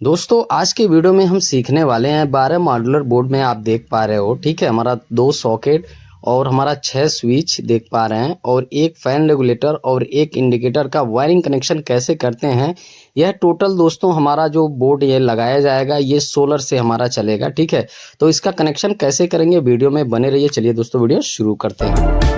दोस्तों आज के वीडियो में हम सीखने वाले हैं 12 मॉड्यूलर बोर्ड में आप देख पा रहे हो। ठीक है, हमारा 2 सॉकेट और हमारा 6 स्विच देख पा रहे हैं और एक फैन रेगुलेटर और एक इंडिकेटर का वायरिंग कनेक्शन कैसे करते हैं। यह टोटल दोस्तों हमारा जो बोर्ड ये लगाया जाएगा ये सोलर से हमारा चलेगा। ठीक है, तो इसका कनेक्शन कैसे करेंगे वीडियो में बने रहिए। चलिए दोस्तों वीडियो शुरू करते हैं।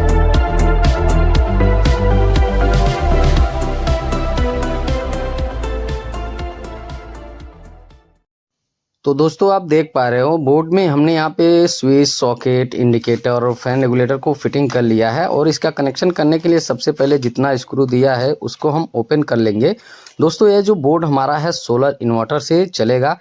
तो दोस्तों आप देख पा रहे हो बोर्ड में हमने यहाँ पे स्विच, सॉकेट, इंडिकेटर और फैन रेगुलेटर को फिटिंग कर लिया है और इसका कनेक्शन करने के लिए सबसे पहले जितना स्क्रू दिया है उसको हम ओपन कर लेंगे। दोस्तों ये जो बोर्ड हमारा है सोलर इन्वर्टर से चलेगा।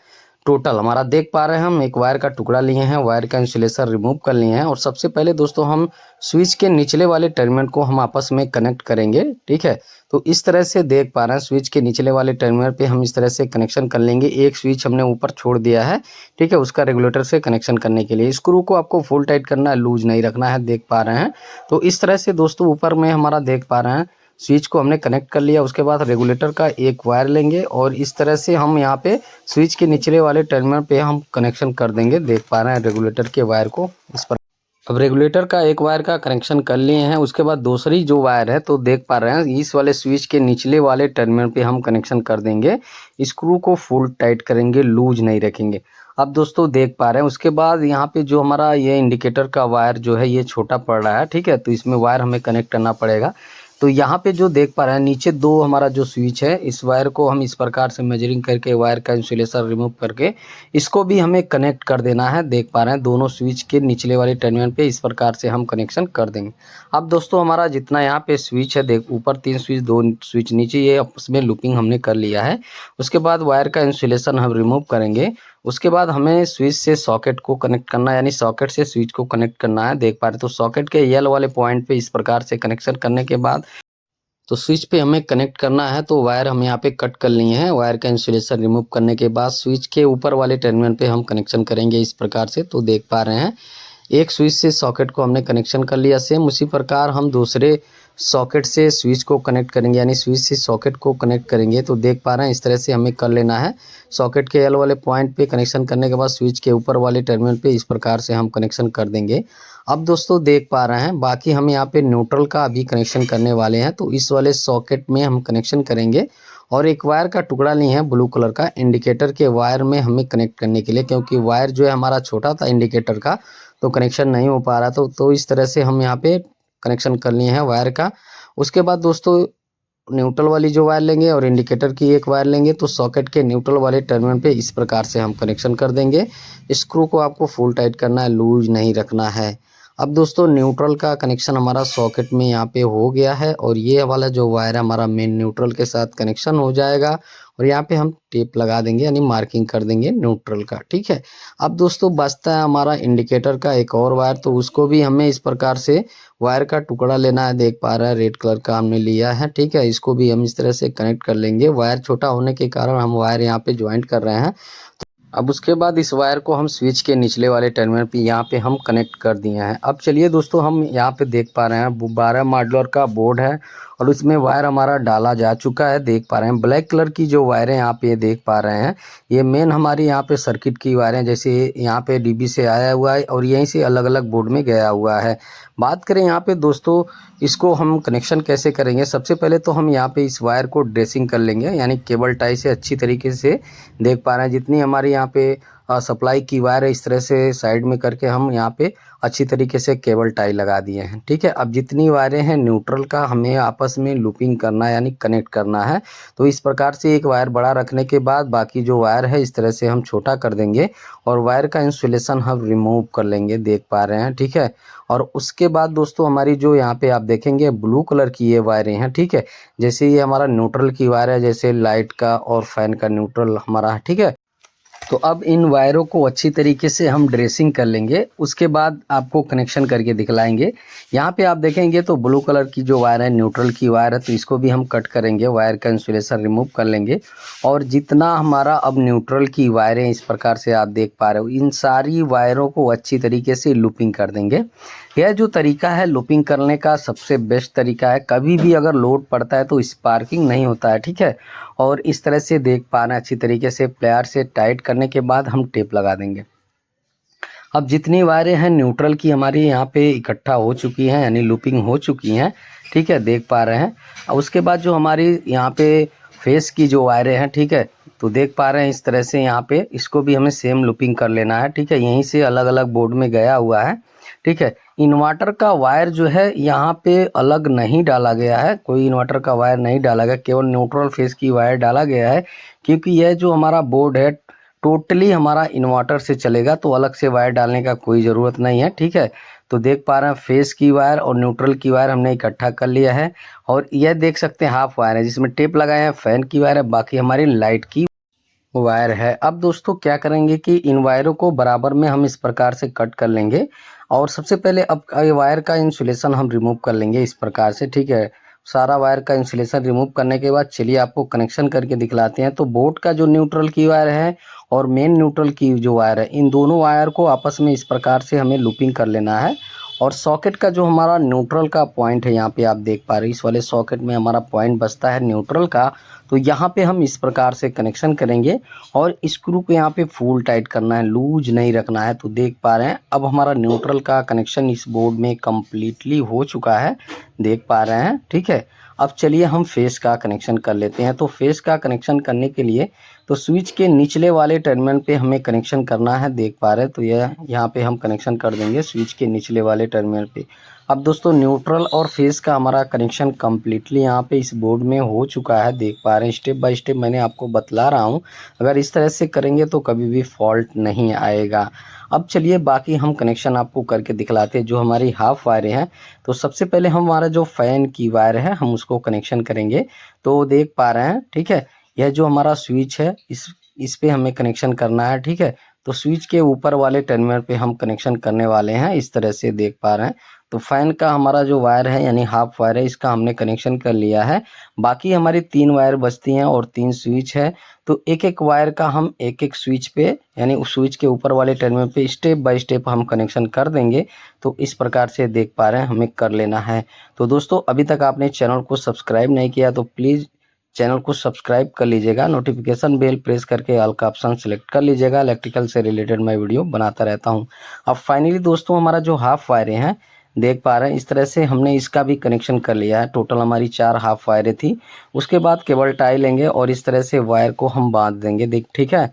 टोटल हमारा देख पा रहे हैं हम एक वायर का टुकड़ा लिए हैं, वायर का इंसुलेशन रिमूव कर लिए हैं और सबसे पहले दोस्तों हम स्विच के निचले वाले टर्मिनल को हम आपस में कनेक्ट करेंगे। ठीक है, तो इस तरह से देख पा रहे हैं स्विच के निचले वाले टर्मिनल पे हम इस तरह से कनेक्शन कर लेंगे। एक स्विच हमने ऊपर छोड़ दिया है, ठीक है, उसका रेगुलेटर से कनेक्शन करने के लिए। स्क्रू को आपको फुल टाइट करना है, लूज नहीं रखना है, देख पा रहे हैं। तो इस तरह से दोस्तों ऊपर में हमारा देख पा रहे हैं स्विच को हमने कनेक्ट कर लिया। उसके बाद रेगुलेटर का एक वायर लेंगे और इस तरह से हम यहाँ पे स्विच के निचले वाले टर्मिनल पे हम कनेक्शन कर देंगे। देख पा रहे हैं रेगुलेटर के वायर को इस पर। अब रेगुलेटर का एक वायर का कनेक्शन कर लिए हैं। उसके बाद दूसरी जो वायर है तो देख पा रहे हैं इस वाले स्विच के निचले वाले टर्मिनल पे हम कनेक्शन कर देंगे। स्क्रू को फुल टाइट करेंगे, लूज नहीं रखेंगे। अब दोस्तों देख पा रहे हैं उसके बाद यहाँ पे जो हमारा ये इंडिकेटर का वायर जो है ये छोटा पड़ रहा है। ठीक है, तो इसमें वायर हमें कनेक्ट करना पड़ेगा। तो यहाँ पे जो देख पा रहे हैं नीचे दो हमारा जो स्विच है इस वायर को हम इस प्रकार से मेजरिंग करके वायर का इंसुलेशन रिमूव करके इसको भी हमें कनेक्ट कर देना है। देख पा रहे हैं दोनों स्विच के निचले वाले टर्मिनल पे इस प्रकार से हम कनेक्शन कर देंगे। अब दोस्तों हमारा जितना यहाँ पे स्विच है, देख ऊपर 3 स्विच 2 स्विच नीचे, ये आपस में लूपिंग हमने कर लिया है। उसके बाद वायर का इंसुलेशन हम रिमूव करेंगे। उसके बाद हमें स्विच से सॉकेट को कनेक्ट करना है, यानी सॉकेट से स्विच को कनेक्ट करना है। देख पा रहे हैं तो सॉकेट के यल वाले पॉइंट पे इस प्रकार से कनेक्शन करने के बाद तो स्विच पे हमें कनेक्ट करना है। तो वायर हम यहाँ पे कट कर लिए हैं। वायर का इंसुलेशन रिमूव करने के बाद स्विच के ऊपर वाले टर्मिनल पे हम कनेक्शन करेंगे इस प्रकार से। तो देख पा रहे हैं एक स्विच से सॉकेट को हमने कनेक्शन कर लिया। सेम उसी प्रकार हम दूसरे सॉकेट से स्विच को कनेक्ट करेंगे, यानी स्विच से सॉकेट को कनेक्ट करेंगे। तो देख पा रहे हैं इस तरह से हमें कर लेना है। सॉकेट के एल वाले पॉइंट पे कनेक्शन करने के बाद स्विच के ऊपर वाले टर्मिनल पे इस प्रकार से हम कनेक्शन कर देंगे। अब दोस्तों देख पा रहे हैं बाकी हम यहाँ पे न्यूट्रल का अभी कनेक्शन करने वाले हैं। तो इस वाले सॉकेट में हम कनेक्शन करेंगे और एक वायर का टुकड़ा लिए हैं ब्लू कलर का इंडिकेटर के वायर में हमें कनेक्ट करने के लिए, क्योंकि वायर जो है हमारा छोटा था इंडिकेटर का तो कनेक्शन नहीं हो पा रहा था। तो इस तरह से हम यहाँ पे कनेक्शन कर लिए हैं वायर का। उसके बाद दोस्तों न्यूट्रल वाली जो वायर लेंगे और इंडिकेटर की एक वायर लेंगे। तो सॉकेट के न्यूट्रल वाले टर्मिनल पे इस प्रकार से हम कनेक्शन कर देंगे। स्क्रू को आपको फुल टाइट करना है, लूज नहीं रखना है। अब दोस्तों न्यूट्रल का कनेक्शन हमारा सॉकेट में यहाँ पे हो गया है और ये वाला जो वायर है हमारा मेन न्यूट्रल के साथ कनेक्शन हो जाएगा और यहाँ पे हम टेप लगा देंगे, यानी मार्किंग कर देंगे न्यूट्रल का। ठीक है, अब दोस्तों बचता है हमारा इंडिकेटर का एक और वायर। तो उसको भी हमें इस प्रकार से वायर का टुकड़ा लेना है। देख पा रहा है रेड कलर का हमने लिया है। ठीक है, इसको भी हम इस तरह से कनेक्ट कर लेंगे। वायर छोटा होने के कारण हम वायर यहाँ पे ज्वाइंट कर रहे हैं। अब उसके बाद इस वायर को हम स्विच के निचले वाले टर्मिनल पे यहाँ पे हम कनेक्ट कर दिए हैं। अब चलिए दोस्तों हम यहाँ पे देख पा रहे हैं 12 मॉड्यूलर का बोर्ड है और उसमें वायर हमारा डाला जा चुका है। देख पा रहे हैं ब्लैक कलर की जो वायरें यहाँ पे देख पा रहे हैं ये मेन हमारी यहाँ पे सर्किट की वायरें, जैसे यहाँ पे डीबी से आया हुआ है और यहीं से अलग अलग बोर्ड में गया हुआ है। बात करें यहाँ पे दोस्तों इसको हम कनेक्शन कैसे करेंगे। सबसे पहले तो हम यहाँ पे इस वायर को ड्रेसिंग कर लेंगे, यानी केबल टाई से अच्छी तरीके से। देख पा रहे हैं जितनी हमारी यहाँ पे सप्लाई की वायर है इस तरह से साइड में करके हम यहाँ पे अच्छी तरीके से केबल टाई लगा दिए हैं। ठीक है, अब जितनी वायरें हैं न्यूट्रल का हमें आपस में लूपिंग करना है, यानी कनेक्ट करना है। तो इस प्रकार से एक वायर बड़ा रखने के बाद बाकी जो वायर है इस तरह से हम छोटा कर देंगे और वायर का इंसुलेशन हम रिमूव कर लेंगे। देख पा रहे हैं, ठीक है। और उसके बाद दोस्तों हमारी जो यहाँ पे आप देखेंगे ब्लू कलर की ये वायरें हैं। ठीक है, जैसे ये हमारा न्यूट्रल की वायर है, जैसे लाइट का और फैन का न्यूट्रल हमारा है। ठीक है, तो अब इन वायरों को अच्छी तरीके से हम ड्रेसिंग कर लेंगे, उसके बाद आपको कनेक्शन करके दिखलाएंगे। यहाँ पे आप देखेंगे तो ब्लू कलर की जो वायर है न्यूट्रल की वायर है, तो इसको भी हम कट करेंगे, वायर का इंसुलेशन रिमूव कर लेंगे। और जितना हमारा अब न्यूट्रल की वायरें इस प्रकार से आप देख पा रहे हो, इन सारी वायरों को अच्छी तरीके से लूपिंग कर देंगे। यह जो तरीका है लूपिंग करने का सबसे बेस्ट तरीका है। कभी भी अगर लोड पड़ता है तो स्पार्किंग नहीं होता है, ठीक है। और इस तरह से देख पाना अच्छी तरीके से प्लेयर से टाइट करने के बाद हम टेप लगा देंगे। अब जितनी वायरें हैं न्यूट्रल की हमारी यहाँ पे इकट्ठा हो चुकी हैं, यानी लूपिंग हो चुकी हैं, ठीक है, देख पा रहे हैं। और उसके बाद जो हमारी यहाँ पे फेस की जो वायरें हैं, ठीक है, तो देख पा रहे हैं इस तरह से यहाँ पे इसको भी हमें सेम लूपिंग कर लेना है, ठीक है। यहीं से अलग अलग बोर्ड में गया हुआ है, ठीक है। इन्वर्टर का वायर जो है यहाँ पे अलग नहीं डाला गया है, कोई इन्वर्टर का वायर नहीं डाला गया, केवल न्यूट्रल फेस की वायर डाला गया है, क्योंकि यह जो हमारा बोर्ड है टोटली हमारा इन्वर्टर से चलेगा, तो अलग से वायर डालने का कोई ज़रूरत नहीं है, ठीक है। तो देख पा रहे हैं फेस की वायर और न्यूट्रल की वायर हमने इकट्ठा कर लिया है। और यह देख सकते हैं हाफ वायर है जिसमें टेप लगाए हैं, फैन की वायर है, बाकी हमारी लाइट की वायर है। अब दोस्तों क्या करेंगे कि इन वायरों को बराबर में हम इस प्रकार से कट कर लेंगे। और सबसे पहले अब ये वायर का इंसुलेशन हम रिमूव कर लेंगे इस प्रकार से, ठीक है। सारा वायर का इंसुलेशन रिमूव करने के बाद चलिए आपको कनेक्शन करके दिखलाते हैं। तो बोर्ड का जो न्यूट्रल की वायर है और मेन न्यूट्रल की जो वायर है, इन दोनों वायर को आपस में इस प्रकार से हमें लूपिंग कर लेना है। और सॉकेट का जो हमारा न्यूट्रल का पॉइंट है, यहाँ पे आप देख पा रहे हैं इस वाले सॉकेट में हमारा पॉइंट बचता है न्यूट्रल का, तो यहाँ पे हम इस प्रकार से कनेक्शन करेंगे। और स्क्रू को यहाँ पे फुल टाइट करना है, लूज नहीं रखना है। तो देख पा रहे हैं अब हमारा न्यूट्रल का कनेक्शन इस बोर्ड में कम्प्लीटली हो चुका है, देख पा रहे हैं, ठीक है। अब चलिए हम फेस का कनेक्शन कर लेते हैं। तो फेस का कनेक्शन करने के लिए तो स्विच के निचले वाले टर्मिनल पे हमें कनेक्शन करना है, देख पा रहे हैं। तो यह यहाँ पे हम कनेक्शन कर देंगे स्विच के निचले वाले टर्मिनल पे। अब दोस्तों न्यूट्रल और फेस का हमारा कनेक्शन कम्प्लीटली यहाँ पे इस बोर्ड में हो चुका है, देख पा रहे हैं। स्टेप बाय स्टेप मैंने आपको बतला रहा हूँ, अगर इस तरह से करेंगे तो कभी भी फॉल्ट नहीं आएगा। अब चलिए बाकी हम कनेक्शन आपको करके दिखलाते हैं जो हमारी हाफ वायरें हैं। तो सबसे पहले हमारा जो फैन की वायर है हम उसको कनेक्शन करेंगे। तो देख पा रहे हैं, ठीक है, यह जो हमारा स्विच है इस पे हमें कनेक्शन करना है, ठीक है। तो स्विच के ऊपर वाले टर्मिनल पे हम कनेक्शन करने वाले हैं, इस तरह से देख पा रहे हैं। तो फैन का हमारा जो वायर है यानी हाफ वायर है, इसका हमने कनेक्शन कर लिया है। बाकी हमारी 3 वायर बचती हैं और 3 स्विच है। तो एक एक वायर का हम एक एक स्विच पे यानी उस स्विच के ऊपर वाले टर्मिनल पे स्टेप बाय स्टेप हम कनेक्शन कर देंगे। तो इस प्रकार से देख पा रहे हैं हमें कर लेना है। तो दोस्तों अभी तक आपने चैनल को सब्सक्राइब नहीं किया तो प्लीज़ चैनल को सब्सक्राइब कर लीजिएगा, नोटिफिकेशन बेल प्रेस करके ऑल का ऑप्शन सेलेक्ट कर लीजिएगा। इलेक्ट्रिकल से रिलेटेड मैं वीडियो बनाता रहता हूं। अब फाइनली दोस्तों हमारा जो हाफ वायरें हैं देख पा रहे हैं, इस तरह से हमने इसका भी कनेक्शन कर लिया है। टोटल हमारी 4 हाफ वायरें थी। उसके बाद केबल टाई लेंगे और इस तरह से वायर को हम बांध देंगे, देख, ठीक है।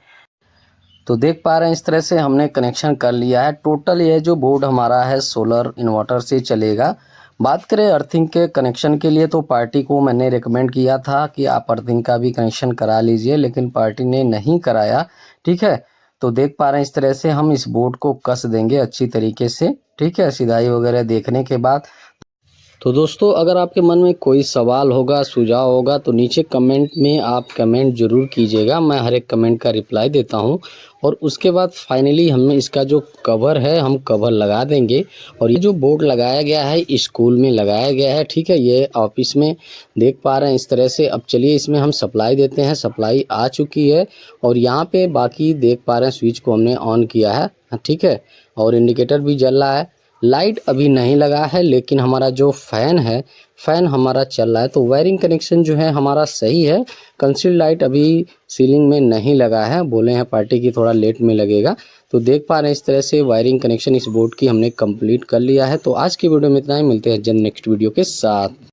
तो देख पा रहे हैं इस तरह से हमने कनेक्शन कर लिया है। टोटल ये जो बोर्ड हमारा है सोलर इन्वर्टर से चलेगा। बात करें अर्थिंग के कनेक्शन के लिए तो पार्टी को मैंने रिकमेंड किया था कि आप अर्थिंग का भी कनेक्शन करा लीजिए, लेकिन पार्टी ने नहीं कराया, ठीक है। तो देख पा रहे हैं इस तरह से हम इस बोर्ड को कस देंगे अच्छी तरीके से, ठीक है, सिधाई वगैरह देखने के बाद। तो दोस्तों अगर आपके मन में कोई सवाल होगा, सुझाव होगा तो नीचे कमेंट में आप कमेंट ज़रूर कीजिएगा, मैं हर एक कमेंट का रिप्लाई देता हूं। और उसके बाद फाइनली हमें इसका जो कवर है हम कवर लगा देंगे। और ये जो बोर्ड लगाया गया है स्कूल में लगाया गया है, ठीक है, ये ऑफिस में देख पा रहे हैं इस तरह से। अब चलिए इसमें हम सप्लाई देते हैं। सप्लाई आ चुकी है और यहाँ पे बाकी देख पा रहे हैं स्विच को हमने ऑन किया है, ठीक है, और इंडिकेटर भी जल रहा है। लाइट अभी नहीं लगा है लेकिन हमारा जो फ़ैन है फ़ैन हमारा चल रहा है। तो वायरिंग कनेक्शन जो है हमारा सही है। कंसील लाइट अभी सीलिंग में नहीं लगा है, बोले हैं पार्टी की थोड़ा लेट में लगेगा। तो देख पा रहे हैं इस तरह से वायरिंग कनेक्शन इस बोर्ड की हमने कंप्लीट कर लिया है। तो आज की वीडियो में इतना ही, मिलते हैं जल्द नेक्स्ट वीडियो के साथ।